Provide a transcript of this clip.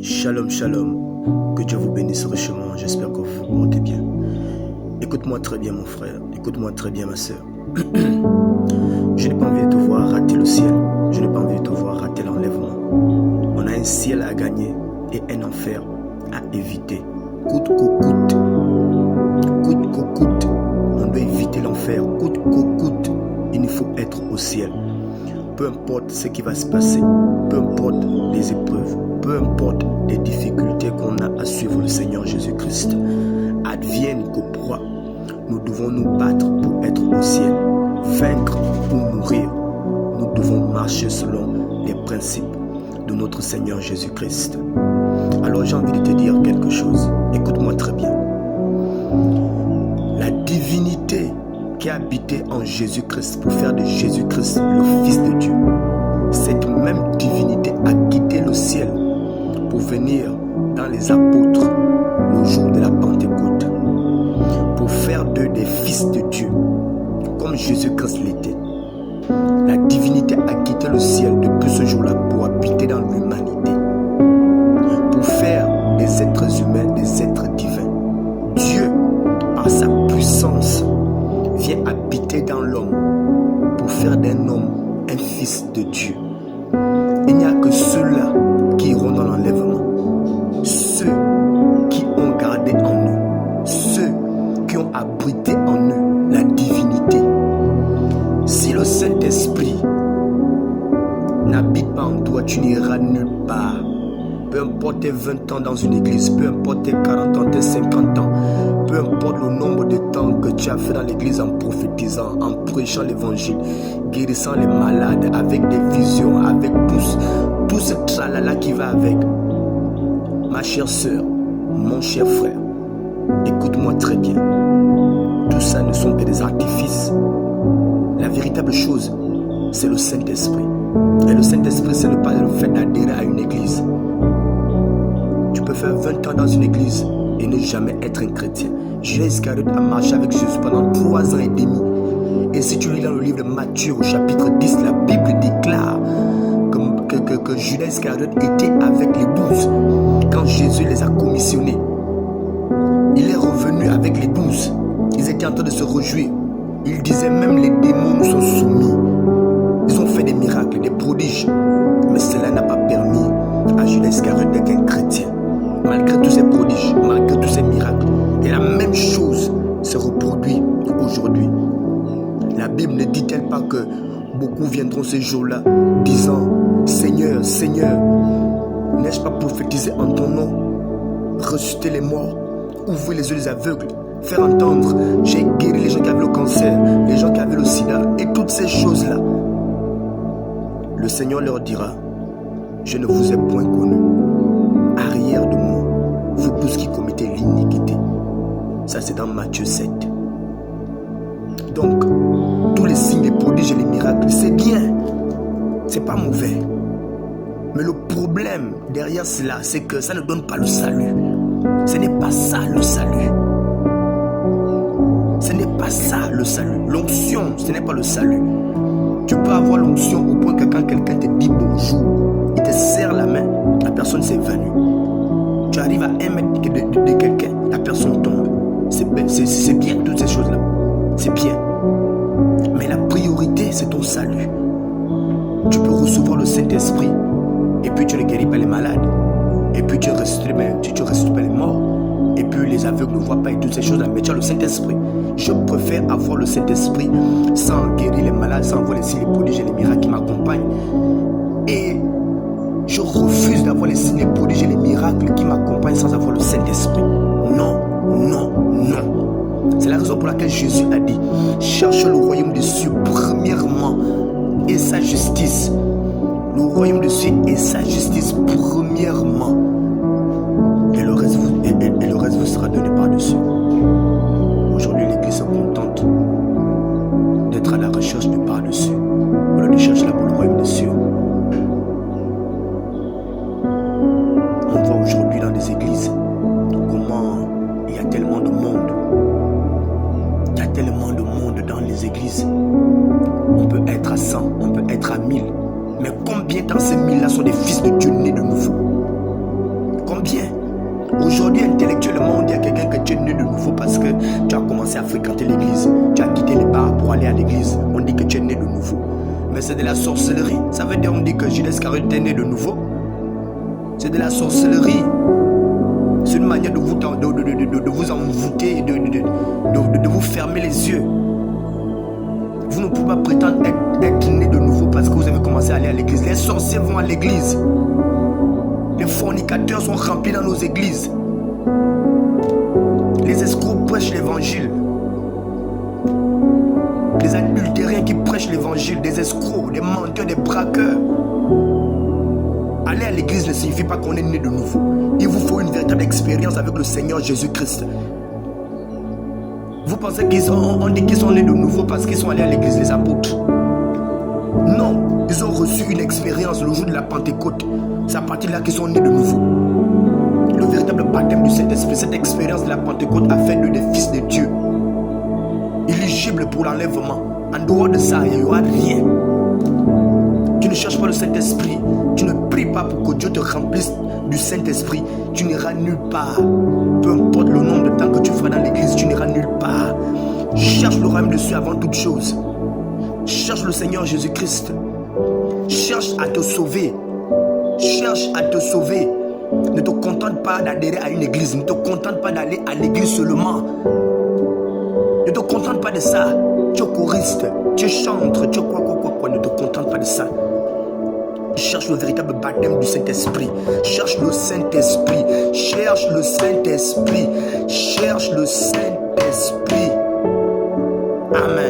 Shalom, shalom. Que Dieu vous bénisse richement. J'espère que vous vous portez bien. Écoute-moi très bien, mon frère. Écoute-moi très bien, ma soeur. Je n'ai pas envie de te voir rater le ciel. Je n'ai pas envie de te voir rater l'enlèvement. On a un ciel à gagner et un enfer à éviter. Coûte que coûte. Coûte que coûte. On doit éviter l'enfer. Coûte que coûte. Il nous faut être au ciel. Peu importe ce qui va se passer, peu importe les épreuves, peu importe les difficultés qu'on a à suivre le Seigneur Jésus-Christ, advienne que pourra, nous devons nous battre pour être au ciel, vaincre ou mourir. Nous devons marcher selon les principes de notre Seigneur Jésus-Christ. Alors j'ai envie de te dire quelque chose. Écoute-moi très bien. La divinité qui a habité en Jésus-Christ pour faire de Jésus-Christ le Fils de Dieu. Cette même divinité a quitté le ciel pour venir dans les apôtres le jour de la Pentecôte pour faire d'eux des fils de Dieu comme Jésus-Christ l'était. La divinité a quitté le ciel depuis ce jour-là pour habiter dans l'humanité, pour faire des êtres humains des êtres divins. Dieu, par sa puissance, vient habiter dans l'homme pour faire d'un homme un fils de Dieu. Il n'y a que ceux-là qui iront dans l'enlèvement, ceux qui ont gardé en eux, ceux qui ont abrité en eux la divinité. Si le Saint-Esprit n'habite pas en toi, tu n'iras nulle part. Peu importe tes 20 ans dans une église, peu importe tes 40 ans, tes 50 ans, peu importe le nombre de temps que tu as fait dans l'église en prophétisant, en prêchant l'évangile, guérissant les malades, avec des visions, avec tout ce tralala qui va avec. Ma chère sœur, mon cher frère, écoute-moi très bien. Tout ça ne sont que des artifices. La véritable chose, c'est le Saint-Esprit. Et le Saint-Esprit, ce n'est pas le fait d'adhérer à une église. Tu peux faire 20 ans dans une église et ne jamais être un chrétien. Judas Iscariote a marché avec Jésus pendant 3 ans et demi. Et si tu lis dans le livre de Matthieu au chapitre 10, la Bible déclare que Judas Iscariote était avec les 12 quand Jésus les a commissionnés. Il est revenu avec les 12. Ils étaient en train de se réjouir. Il disait même les démons nous sont soumis. Ils ont fait des miracles, des prodiges. Mais cela n'a pas permis à Judas Iscariote d'être un chrétien. Malgré tous ces prodiges, malgré tous ces miracles. Et la même chose se reproduit aujourd'hui. La Bible ne dit-elle pas que beaucoup viendront ces jours-là disant « Seigneur, Seigneur, n'ai-je pas prophétisé en ton nom, ressusciter les morts, ouvrir les yeux des aveugles, faire entendre, j'ai guéri les gens qui avaient le cancer, les gens qui avaient le sida et toutes ces choses-là. » Le Seigneur leur dira « Je ne vous ai point connu. Arrière de moi, vous tous qui commettez l'iniquité. » Ça c'est dans Matthieu 7. Donc, tous les signes, les prodiges et les miracles, c'est bien. C'est pas mauvais. Mais le problème derrière cela, c'est que ça ne donne pas le salut. Ce n'est pas ça le salut. Ce n'est pas ça le salut. L'onction, ce n'est pas le salut. Tu peux avoir l'onction au point que quand quelqu'un te dit bonjour, il te serre la main, la personne s'est évanouie. Tu arrives à 1 mètre de quelqu'un, la personne tombe. C'est bien toutes ces choses-là. C'est bien. Mais la priorité, c'est ton salut. Tu peux recevoir le Saint-Esprit et puis tu ne guéris pas les malades. Et puis tu ressuscites pas les morts. Et puis les aveugles ne voient pas et toutes ces choses-là. Mais tu as le Saint-Esprit. Je préfère avoir le Saint-Esprit sans guérir les malades, sans voir les signes, les prodiges et les miracles qui m'accompagnent. Et je refuse d'avoir les signes, les prodiges et les miracles qui m'accompagnent sans avoir le Saint-Esprit. Non, non, non. C'est la raison pour laquelle Jésus a dit « Cherchez le royaume des cieux premièrement et sa justice. » Le royaume des cieux et sa justice premièrement. Et le reste vous sera donné par-dessus. Aujourd'hui, l'Église est contente d'être à la recherche de par-dessus. Voilà, de chercher là pour le royaume des cieux. On voit aujourd'hui dans les églises comment il y a tellement de monde. Il y a tellement de monde dans les églises. On peut être à 100, on peut être à 1000. Mais combien dans ces 1000-là sont des fils de Dieu nés de nouveau? la sorcellerie. Ça veut dire, on dit que Judas Iscariote est né de nouveau. C'est de la sorcellerie. C'est une manière de vous envoûter, de vous fermer les yeux. Vous ne pouvez pas prétendre être né de nouveau parce que vous avez commencé à aller à l'église. Les sorciers vont à l'église. Les fornicateurs sont remplis dans nos églises. Les escrocs prêchent l'évangile. Les adultériens qui prêchent l'évangile, des escrocs, des menteurs, des braqueurs. Aller à l'église ne signifie pas qu'on est né de nouveau. Il vous faut une véritable expérience avec le Seigneur Jésus-Christ. Vous pensez on dit qu'ils sont nés de nouveau parce qu'ils sont allés à l'église, les apôtres? Non, ils ont reçu une expérience le jour de la Pentecôte. C'est à partir de là qu'ils sont nés de nouveau. Le véritable baptême du Saint-Esprit, cette expérience de la Pentecôte a fait d'eux des fils de Dieu. Éligibles pour l'enlèvement. En dehors de ça, il n'y aura rien. Tu ne cherches pas le Saint-Esprit. Tu ne pries pas pour que Dieu te remplisse du Saint-Esprit. Tu n'iras nulle part. Peu importe le nombre de temps que tu feras dans l'église, tu n'iras nulle part. Cherche le royaume de Dieu avant toute chose. Cherche le Seigneur Jésus-Christ. Cherche à te sauver. Cherche à te sauver. Ne te contente pas d'adhérer à une église. Ne te contente pas d'aller à l'église seulement. Ne te contente pas de ça. Tu es choriste, tu chantes, tu es quoi. Ne te contente pas de ça. Cherche le véritable baptême du Saint-Esprit. Cherche le Saint-Esprit. Cherche le Saint-Esprit. Cherche le Saint-Esprit. Amen.